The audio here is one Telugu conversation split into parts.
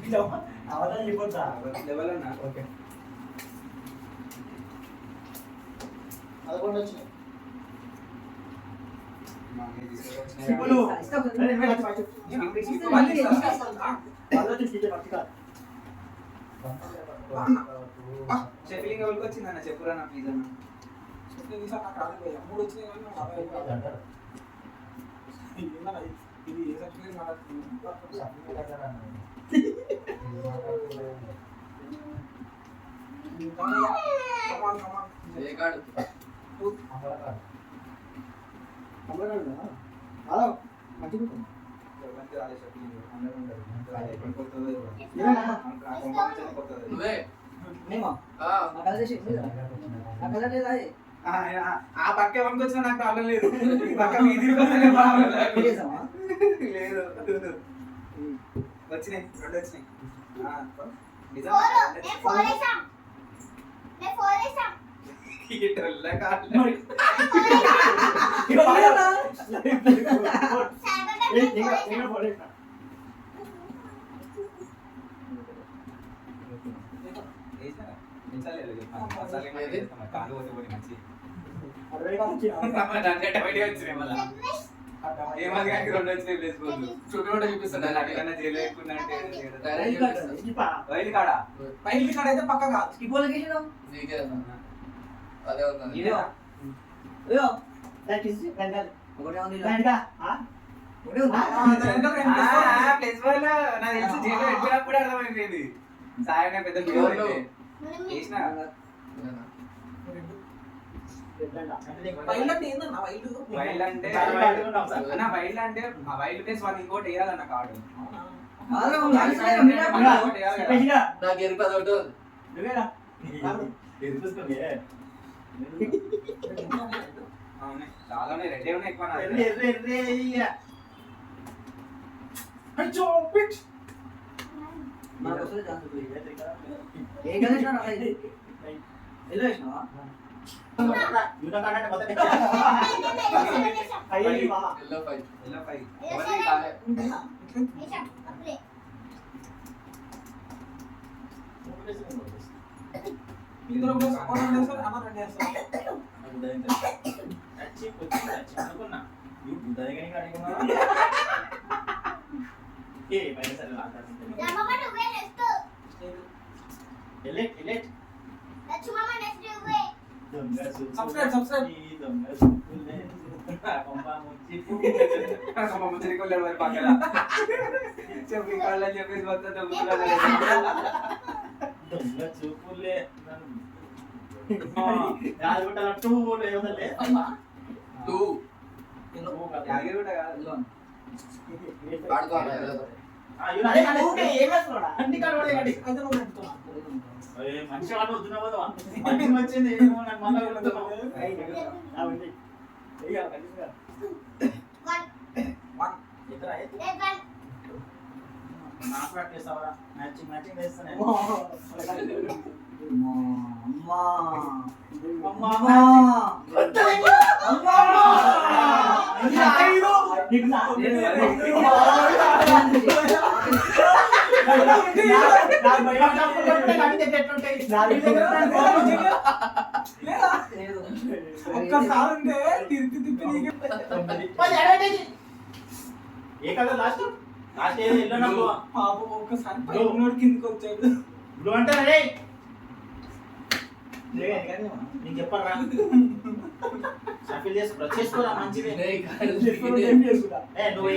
అవతల వెళ్ళిపోతా లెవెల్ అన్నా ఓకే అదొకటి వచ్చినాయి ఇప్పుడు షెఫిలింగ్ ఎవరికి వచ్చిందన్న చెప్పురా నా ప్లీజ్ అన్న మూడు వచ్చినాయి ఇది ఏ సర్టిఫికేట్ ఆ పక్క ఎవరికి వచ్చినా నాకు ప్రాబ్లం లేదు పక్క మీది లేదు వచ్చినాయి రెండు వచ్చినాయి అయితే పక్కగా అర్థమైపోయింది సాయం పెద్ద వైల్డ్ అంటే ఆ వైల్డ్ ప్లేస్ వాళ్ళు ఇంకోటి వేయాలన్న కార్డు చాలా రెడీ ఉన్నాయి మనిషి వచ్చింది మ్యాచింగ్ మ్యాచింగ్ వేస్తాను ఏ కలర్ లాస్ట్ లాస్ట్ ఎల్లో ఒక్కసారి కిందకి వచ్చాడు బ్లూ అంటే రెడీ నీకు చెప్పరా షఫిల్ చేసుకోరా మంచిది నువ్వు ఏ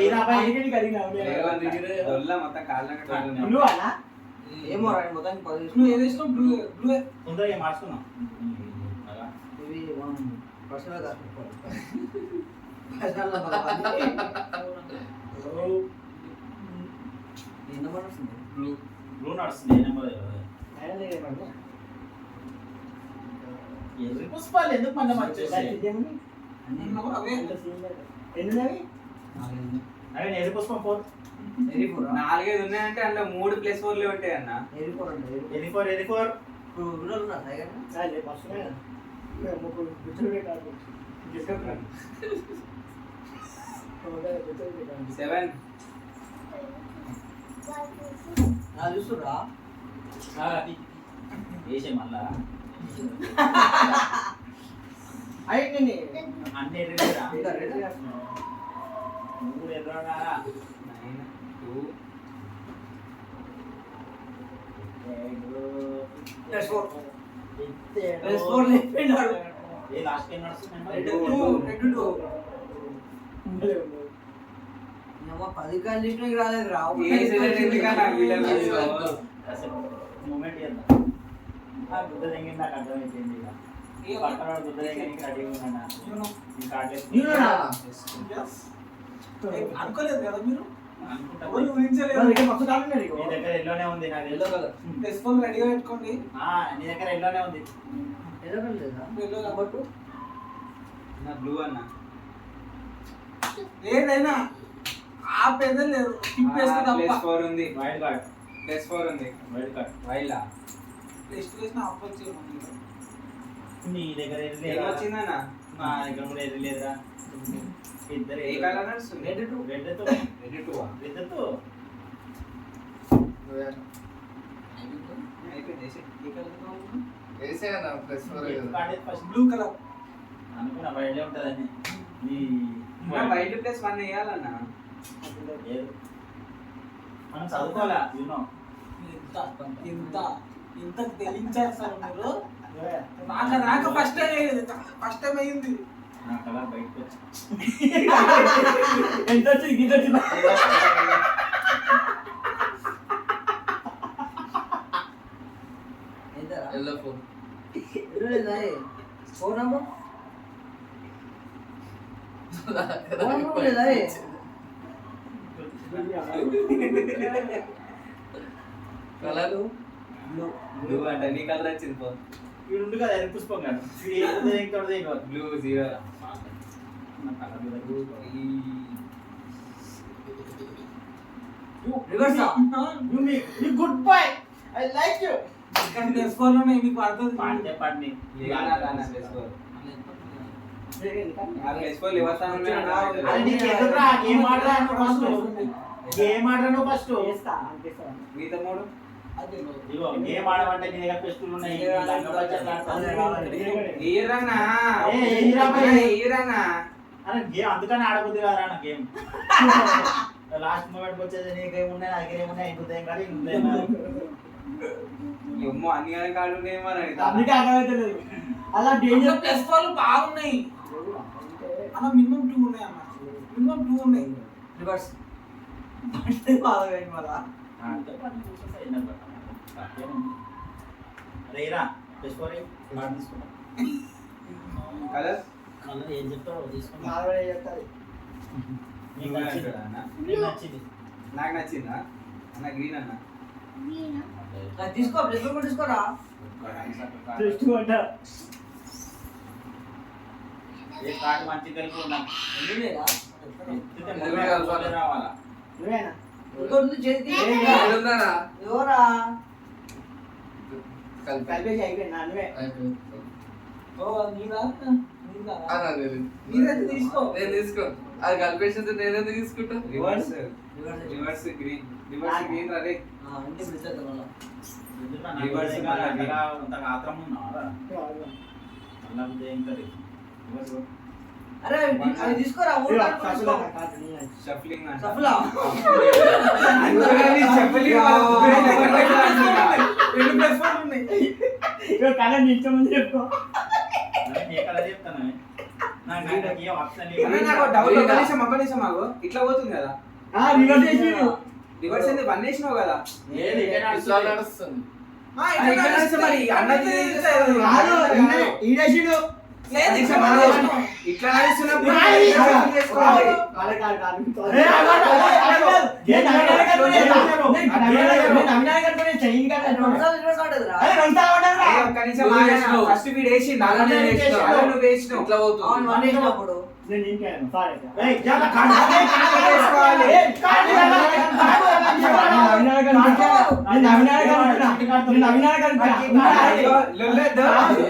ఏమో రాడు మొత్తానికి 10 నువ్వు ఏది ఇష్టం బ్లూ బ్లూ తొందరగా మార్చుకున్నాం ఇవి పర్సనల్ గా బ్లూ బ్లూ నడుస్తుంది నెంబర్ ఎర్రి పుష్పాలు ఎందుకు మళ్ళీ వచ్చేసాయి అదే ఎర్రి పుష్పం 4 4-5 ఉన్నాయంటే అందులో 3+4 ఉంటాయి అన్న ఎరిఫోర్ చూస్తురా వేసే మళ్ళా అయ్యి అన్ని ఎర్రలేదా ఇంకా రెడీ నువ్వు ఎర్రగా 9 2 ఏ లాస్ట్ ఏం నడుస్తుంది 2 10 కండిషనింగ్ రాలేదు రా మూమెంట్ చేద్దాం బుద్ధ దగ్గర నాకు అర్థమైపోయింది ఇక పక్కన బుద్ధ దగ్గరికి రెడీగా ఉన్నాను ఈ కార్డు అనుకోలేదు కదా మీరు అనుకుంటా ఎవరు ఊహించలేదు నీ దగ్గర ఎల్లోనే ఉంది నాకు ఎల్లో తెలుసు కలర్ టెస్ట్ఫోన్ రెడీగా పెట్టుకోండి నీ దగ్గర ఎల్లోనే ఉంది ఎల్లో కలర్ లేదా ఎల్లో కాబట్టి నా బ్లూ అన్న ఏదైనా ఆ పెద్ద లేదు తిప్పేస్తే తప్ప +4 ఉంది వైల్డ్ కార్డ్ +4 ఉంది వైల్డ్ కార్డ్ వైల్డా టెస్ట్ చేసిన ఆఫర్ చేయమని నీ దగ్గర ఏం లేదా వచ్చిందన్న నా దగ్గర కూడా ఏది లేదురా ఇద్దరు ఏ కలర్ నడుస్తుంది రెడ్ తో రెడ్ 2 రెడ్తో అయిపోయింది వేసి ఏ కలర్ కావాలి వేసేయన్నా +4 కార్డ్ ఫస్ట్ బ్లూ కలర్ అనుకున్నా వైల్డ్ ఉంటుందని నీ వైట్ +1 వేయాలన్న లేదు మనం చదువుకోవాలా యూనో ఇంత ఇంత ఇంత తెలించారు సార్ మీరు నాకు ఫస్ట్ టైం అయింది నా కలర్ బయటకు వచ్చి ఎంత వచ్చింది గిట్ వచ్చింది ఎంతరా ఎల్లో 4 లేదా ఫోన్ నంబర్ లేదా కలర్ బ్లూ అంటే నీ కలర్ వచ్చింది పో వీడు ఉంది కదా ఎరుపు పుష్పం కాదు వీడు ఇంకా బ్లూ 0 నా కలర్ మీద reverse you good boy I like you ఇక్కడ టెస్ట్ఫోన్ లోనే మీకు పడుతుంది పాండే పాండి అది నీకు ఎందుకురా గేమ్ ఆడరా నువ్వు ఫస్ట్ గేమ్ ఆడరా నువ్వు ఫస్ట్ మిగతా 3 ఇగో గేమ్ ఆడమంటే నీ దగ్గర పెస్టులు ఉన్నాయి లంగా బడ్జెట్ ఈరన్నా ఏ ఈరా భయ్. ఈరన్నా అరే గేమ్ అందుకని ఆడబుద్ది కాదురా నా గేమ్ లాస్ట్ మూమెంట్ వచ్చేది నీ గేమ్ ఉన్నాయి నా గేమ్ ఉన్నాయి ఇంకొద్దేం కాదు ఇంకొద్దేం కాదు ఎమ్మో అన్ని కానీ కార్డు ఉన్నాయి మరి అందుకే అర్థమైతలేదు అలా డేంజర్ టెస్ట్ఫోన్ బాగున్నాయి అన్న మినిమం 2 ఉన్నాయి అన్న మినిమం 2 ఉన్నాయి రివర్స్ అంటే బాగా మళ్ళా అంతే పని చూసేసా ఎన్న పట్ట రేరా పెస్కోరే కార్డ్ తీసుకున్నా కలర్ కలర్ ఏం చెప్తారో తీసుకున్నా నార్మల్ చెప్తారు నీకు నచ్చింది నీకు నచ్చింది నాకు నచ్చిందా అన్న గ్రీన్ అన్న తీసుకో ప్లేస్ కూడా తీసుకోరా జస్ట్ అంట ఏ కార్డ్ మంచి కలిపి ఉన్నా ఎందుకు లేదా రావాలా నువ్వేనా ఇంకోటి చేతి ఏడుందనా ఎవరా కలిపి కలిపేసి అయిపోయింది నువ్వే ఓ నీదా నీదా అన్నా నేను నీదైతే తీసుకో నేను తీసుకో అది కలిపేసి నేనేందుకు తీసుకుంటా reverse reverse reverse green reverse green రే ఇంటి పిలిచేద్దాం మళ్ళా రివర్స్ అంతగా అంతగా ఆత్రం ఉన్నారా అలా ఏం కరీ రివర్స్ అరే అది తీసుకోరా షఫ్లింగ్ అన్న సఫలా అందుకని షఫ్లింగ్ రెండు టెస్ట్ఫోన్ ఉన్నాయి కలర్ ఇష్టం అని చెప్పుకో ఏ కలర్ చెప్తాను నాకు ఏం ఆప్షన్ అన్న నాకు డౌట్ ఒక నిమిషం ఆగు ఇట్లా పోతుంది కదా రివర్స్ చేసిండు రివర్స్ ఏంది వన్ వేసినావు కదా ఏది ఇట్లా నడుస్తుంది ఇక్కడ నుంచి మరి అన్నది కాదు ఈడేసిండు లేదు ఇట్లా ఇక్కడ నడుస్తున్నప్పుడు ఇట్లా నడుస్తున్నప్పుడు కాదు కాదు కాదు ఏ చైన్ కదా ఒక్క నిమిషం ఆగనా. ఫస్ట్ వీడు వేసిండు, అలా నేను వేసినా. అలా నువ్వు వేసినావు. ఇట్లా పోతుంది. అవును వన్ వేసినప్పుడు నేను ఇంకేను సారీ ఏయ్, జాగ్రత్త, కార్డు వేసుకోవాలి. అయ్యో, లొల్లొద్దు.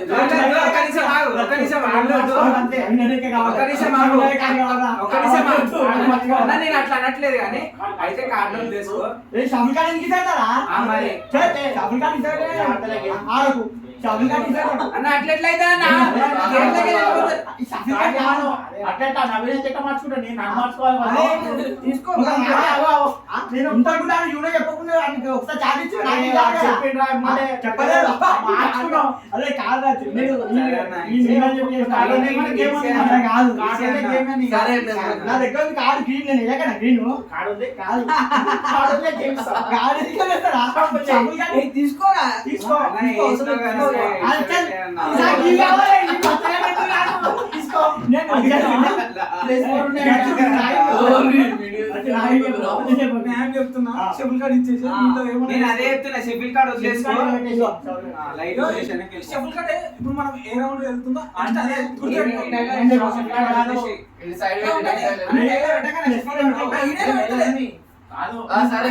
లొల్లొద్దు. ఒక్క నిమిషం ఆగు. ఒక్క నిమిషం లొల్లొద్దు. ఒక్క నిమిషం ఆగు. ఒక్క నిమిషం ఆగు. అన్న, నేను అట్లా అనట్లేదు కానీ అయితే కార్డు తీసుకో. ఆ, మరి అన్న అట్లా ఎట్లయితే అన్న గేమ్లకి వెళ్ళిపోతుంది. అట్లా నవీన్ చెక్క మార్చుకుంటా నేను నన్ను మార్చుకోవాలి కదా. తీసుకో చెప్పిండ్రా మళ్ళీ చెప్పలేదు. మార్చుకున్నాం. అదే కాదు నేను కాదు సరే నా దగ్గర ఉంది కాదు గ్రీన్ నేను ఎక్కడ గ్రీన్ కార్డు ఉంది కాదు కార్డు ఉంది గేమ్ ఇస్తా. కాదు ఎందుకు వేస్తారా? తీసుకోరా తీసుకో అన్న, వేసినావు కానీ అంతే. అన్న. నాకు ఇవి కావాలి, ఇవి కొత్తగా పెట్టుకున్నాను. తీసుకో. నేను నేను చెప్తున్నా షెఫుల్ కార్డ్ ఇచ్చేసి మీతో నేను అదే చెప్తున్నా, షెఫిల్ కార్డ్ వదిలేసుకో. లైట్ వదిలేసాను. షెఫుల్ కార్డ్ ఇప్పుడు మనం ఏ రౌండ్ వెళ్తుందో అంటే అదే గుర్తుపెట్టుకో. ఇది సైడ్ కాదు ఆ, సరే.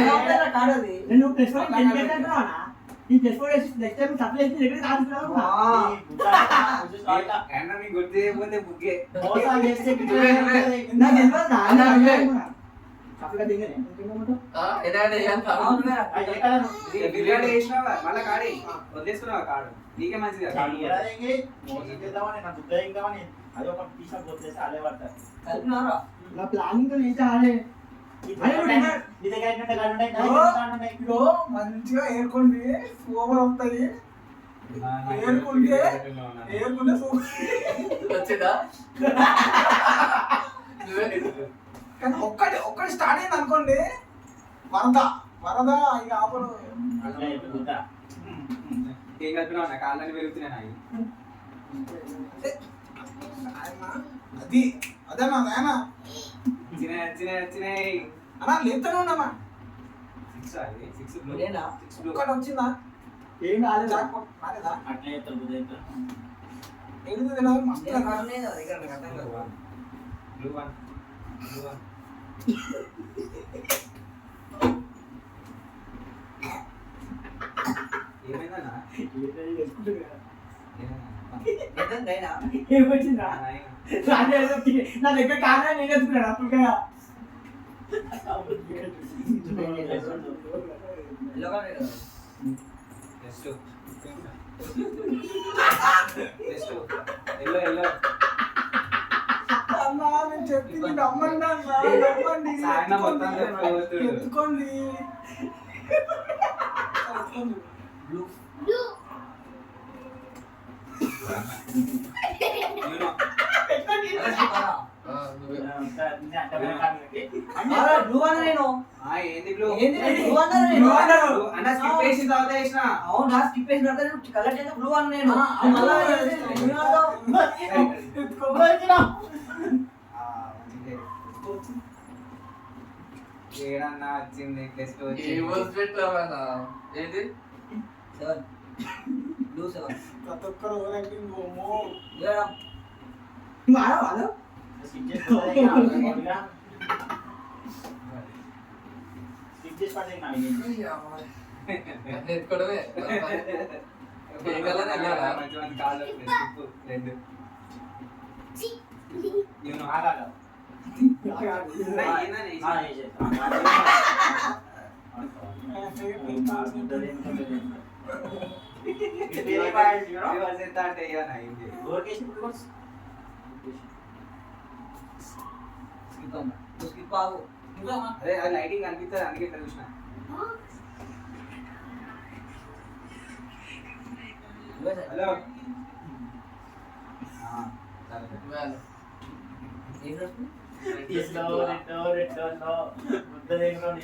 కార్డ్ అది నేను ప్లస్ వన్ అంటున్నానా ఈ ప్లస్ ఫోర్ వేసి నెక్స్ట్ టైం సప్లై చేసి దగ్గర కాదు అన్న మీకు గుర్తు చేయకపోతే బుగ్గే. మోసాలు చేస్తే నాకు తెలియదు సప్లై దిగనే బిర్యానీ వేసినావా మళ్ళీ కాడి వదిలేసుకున్నావా కార్డు నీకే మంచిది కదా కార్డు. అది ఒక పీస్ ఆఫ్ వచ్చేసి అదే పడతారు. కలిపినారా నా ప్లానింగ్ తో అయితే ఆడే నీ దగ్గర ఎన్ని ఉంటాయి? కార్డు ఉంటాయి, నా దగ్గర కార్డు ఉంటాయి. ఇగో మంచిగా ఏర్కొండి సూపర్ వస్తుంది ఏర్కొంటే సూపర్ వచ్చిందా కానీ ఒక్కటి స్టార్ట్ అయింది అనుకోండి వరద ఇక ఆపరు అట్లా చెప్పి గుద్దా. ఏం కలిపినావు అన్న కాళ్ళని పెరుగుతున్నాయి నాయి. అది అదేనా నాయన చిన్న అన్నా లేపుతూనే ఉన్నామా సిక్స్ ఒక్కటి వచ్చిందా ఏం కాలేదు జాక్పాట్ రాలేదా అట్లా చెప్తారు గుద్దా చెప్తారు. ఏడుది తెలియదు మస్తు బ్లూ వన్ ఏమైందన్నా ఏమొచ్చిందా నా దగ్గర కాదా నేను ఎత్తుకున్నాను అప్పుడు ఎల్లో ఎల్లో అన్నా నేను చెప్పింది నమ్మండి అన్నా నమ్మండి ఆయన మొత్తం చెప్పబోతుడు. ఎత్తుకోండి నువ్వు నేను ఏంది బ్లూ అన్న స్కిప్ వేసిన తర్వాత వేసిన అవునా స్కిప్ వేసిన తర్వాత కలర్ చేస్తే బ్లూ అన్న నేను ఏడన్నా వచ్చింది టెస్ట్ ఏంటి బ్లూ సెవెన్ ప్రతి ఒక్కరు నువ్వు ఆడవాళ్ళు స్కిప్ చేసి పడేది నా ఎత్తుకోవడమే మంచి మంచి కాళ్ళు రెండు ఆగాగా స్కిప్ ఆగు అదే అది లైటింగ్ కనిపిస్తుంది అందుకే ఇట్లా చూసిన హలో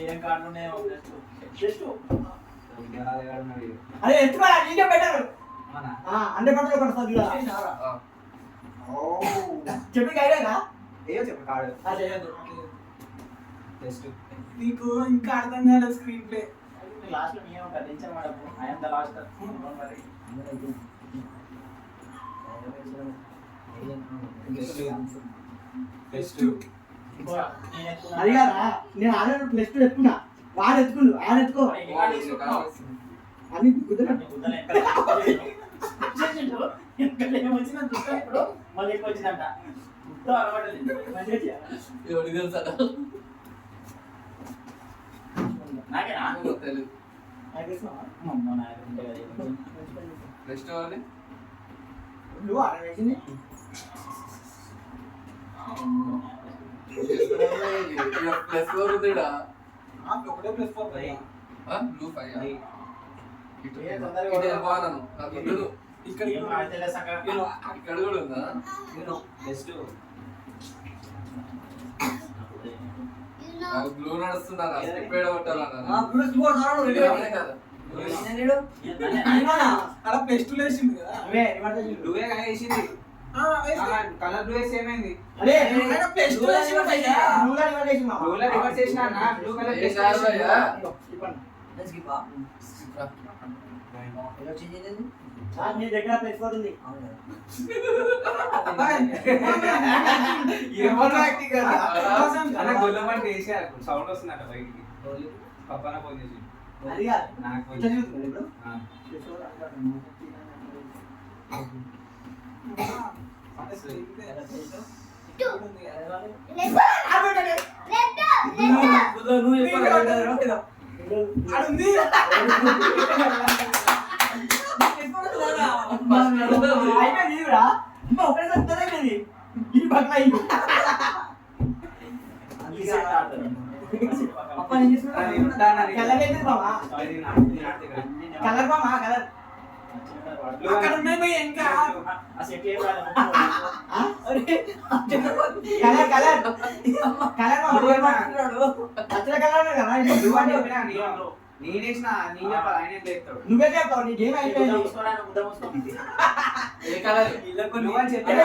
ఏం కార్డు ఉన్నాయో అదే ఎత్తుకోరా నీకే బెటర్ మన అంటే పట్టలు కొడతాది చెప్పి ఐడియానా ఏయో చెప్పు కార్డు టెస్ట్ నీకు ఇంకా అర్థం కాలేదు స్క్రీన్ ప్లే లాస్ట్ లో నేను ఒక టెన్షన్ పడకు ఐఎమ్ ద లాస్ట్ మరి అది కదా నేను ఆల్రెడీ ప్లస్ 2 ఎత్తుకున్నా వాడు ఎత్తుకుండు ఆయన ఎత్తుకో అని వచ్చిన దుఃఖం ఇప్పుడు మళ్ళీ ఎక్కువ వచ్చిందంట దుఃఖం అలవాటు నాకేనా నువ్వు ఆడ వేసింది ఒకటే ప్లస్ 4 ఇక్కడ ఇక్కడ కూడా ఉందా బెస్ట్ బ్లూ నడుస్తున్నారా స్కిప్ కొట్టాలన్నా అలా ప్లస్ 2 లేచింది కదా బ్లూవే కానీ వేసింది కలర్ బ్లూ వేసి ఏమైంది అరే ప్లస్ 2 లేచింది బ్లూలో రివర్స్ చేసిన అన్న బ్లూ కలర్ ఏ కాదు భయ్యా. నీ దగ్గర ప్లస్ 4 ఉంది అన్న గొల్లమంటే వేసారు సౌండ్ వస్తుందట బయటికి పప్పన ఫోన్ చేసి అది కాదు నాకు ఇట్లా చూస్తుంది ఇప్పుడు కలర్ బామా కలర్ అక్కడ ఉన్నాయి భయ్యా ఇంకా కలర్ కలర్ కలర్ బ్లూ అని చెప్పినా నేనేసిన నీ చెప్పాలి ఆయన ఎట్లా చెప్తాడు నువ్వే చెప్తావు నీ గేమ్ అయిపోయింది ఏ కలర్ బ్లూ అని చెప్పినా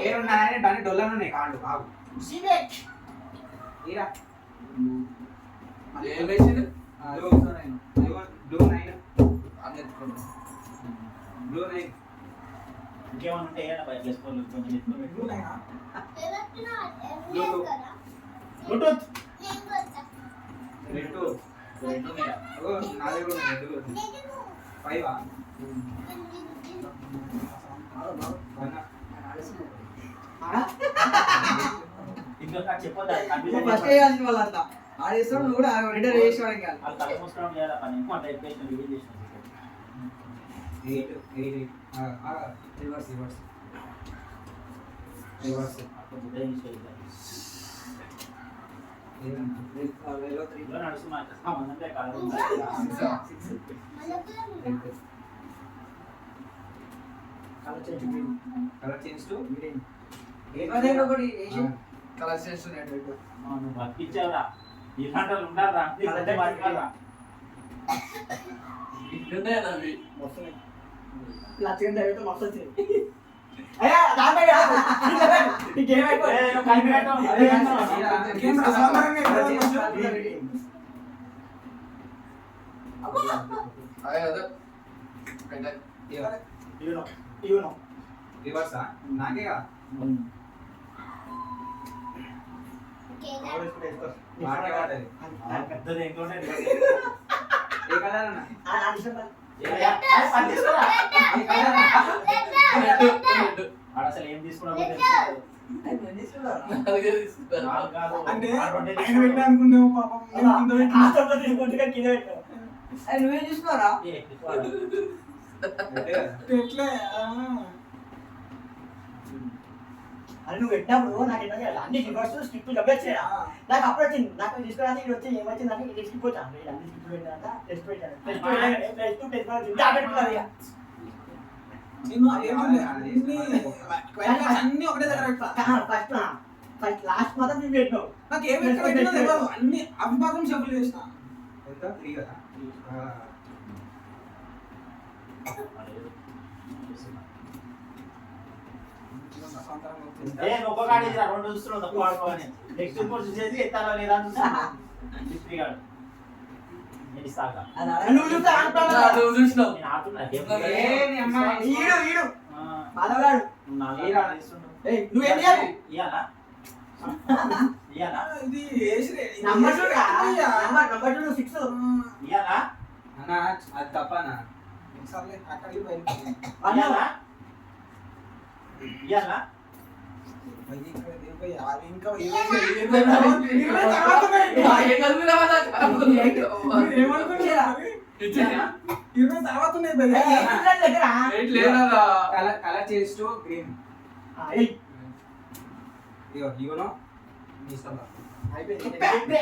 ఏరున్నాయని దాని డొల్లను ఉన్నాయి కాళ్ళు ఆగు ఈరా ఏం వేసింది బ్లూ 9 అని ఎత్తుకున్నా బ్లూ 9 ఇంకేమన్నా ఉంటే ఏదైనా బై ప్లస్ 4 కొంచెం ఎక్కువ పెట్టు బ్లూటూత్ రెడ్ రెండు ఉన్నాయా? నా దగ్గర ఉన్నాయి రెడ్ 5 ఇంట్లో నాకు చెప్పొద్దా? ఫస్ట్ వేయాల్సిన వాళ్ళంతా ఆడేస్తాడు నువ్వు కూడా రిటర్న్ చేసేవాడు కాదు వాళ్ళు తల మూసుకోవడం చేయాలా పని ఎక్కువ అంత ఎక్స్ప్రెషన్ రివీల్ చేసిన 8 రివర్స్ కొంచెం బ్రెయిన్ స్టేజ్ ఇంట్లో నడుస్తున్నా సంబంధంటే కలర్ ఉందా? కలర్ చేంజ్ టు కలర్ చేస్తున్నాడు నువ్వు బతికిచ్చావురా ఇలాంటి వాళ్ళు ఉండాలిరా ఇలాంటి బతకాలరా ఇట్లున్నాయి అవి లచ్చగా చదివితే మస్తు వచ్చింది అయ్యా దాంట్లో కాదు. ఈ గేమ్ అయిపోయింది. ఏ, నువ్వు కలిపి పెట్టావు. అదే గేమ్ ప్రశాంతంగా అదే అదే పెట్టాలి ఇవ్వను రివర్సా నాకేగా వాడే వాడేది పెద్దది ఏంటంటే ఏ కలర్ అన్న ఆడ అసలు ఏం తీసుకున్నా అంటే ఆయన పెట్టా అనుకున్నాము పాపం నేను కింద పెట్టినా. నువ్వేం చూస్తున్నారా ఎట్లే అని నువ్వు పెట్టినప్పుడు నాకు ఏంటంటే అన్ని రివర్స్ స్కిప్ చెప్పేచ్చా నాకు అప్పుడు వచ్చింది నాకు తీసుకురాని ఇది వచ్చి ఏమొచ్చింది అంటే ఇది స్కిప్ వచ్చాను అన్ని స్కిప్ పెట్టినా టెస్ట్ పెట్టాను నేను అన్ని ఒకటే దగ్గర పెట్టా. ఫస్ట్ లాస్ట్ మాత్రం నేను పెట్టినావు నాకు ఏం పెట్టినా తెలియదు. అన్ని అవి మాత్రం షఫుల్ చేసిన. ఎంత 3 కదా ఏ నువ్వు ఒక కాడి రెండు చూస్తున్నావు తక్కువ ఆడుకోవాలి నెక్స్ట్ ఇంకోటి చూసేసి ఎత్తాలో లేదా చూసా హిస్టరీ కార్డు నేను ఇస్తాక నువ్వు చూస్తే ఆడుతావు. నువ్వు చూసినావు నేను ఆడుతున్నా ఏ నీ అమ్మ ఈడు బాలగాడు. నువ్వేం చేయాలి? ఇయ్యాలా ఇయ్యాలా ఇది వేసి నంబర్ చూడు రా. నంబర్ చూడు 6. ఇయ్యాలా అన్నా అది తప్పనా సర్లే అక్కడికి బయలుదేరి ఇయ్యాలా ఇయ్యాలా ఇంకా ఏ కలిపినా వాళ్ళ ఏమనుకుంటున్నా ఇయ్యాలా 20 తర్వాత ఉన్నాయి భయ్యా. దగ్గర రేట్ లేదా కలర్ చేసి గ్రీన్ ఏయ్, ఇగో ఇగోనో నీ ఇష్టం అయిపోయింది.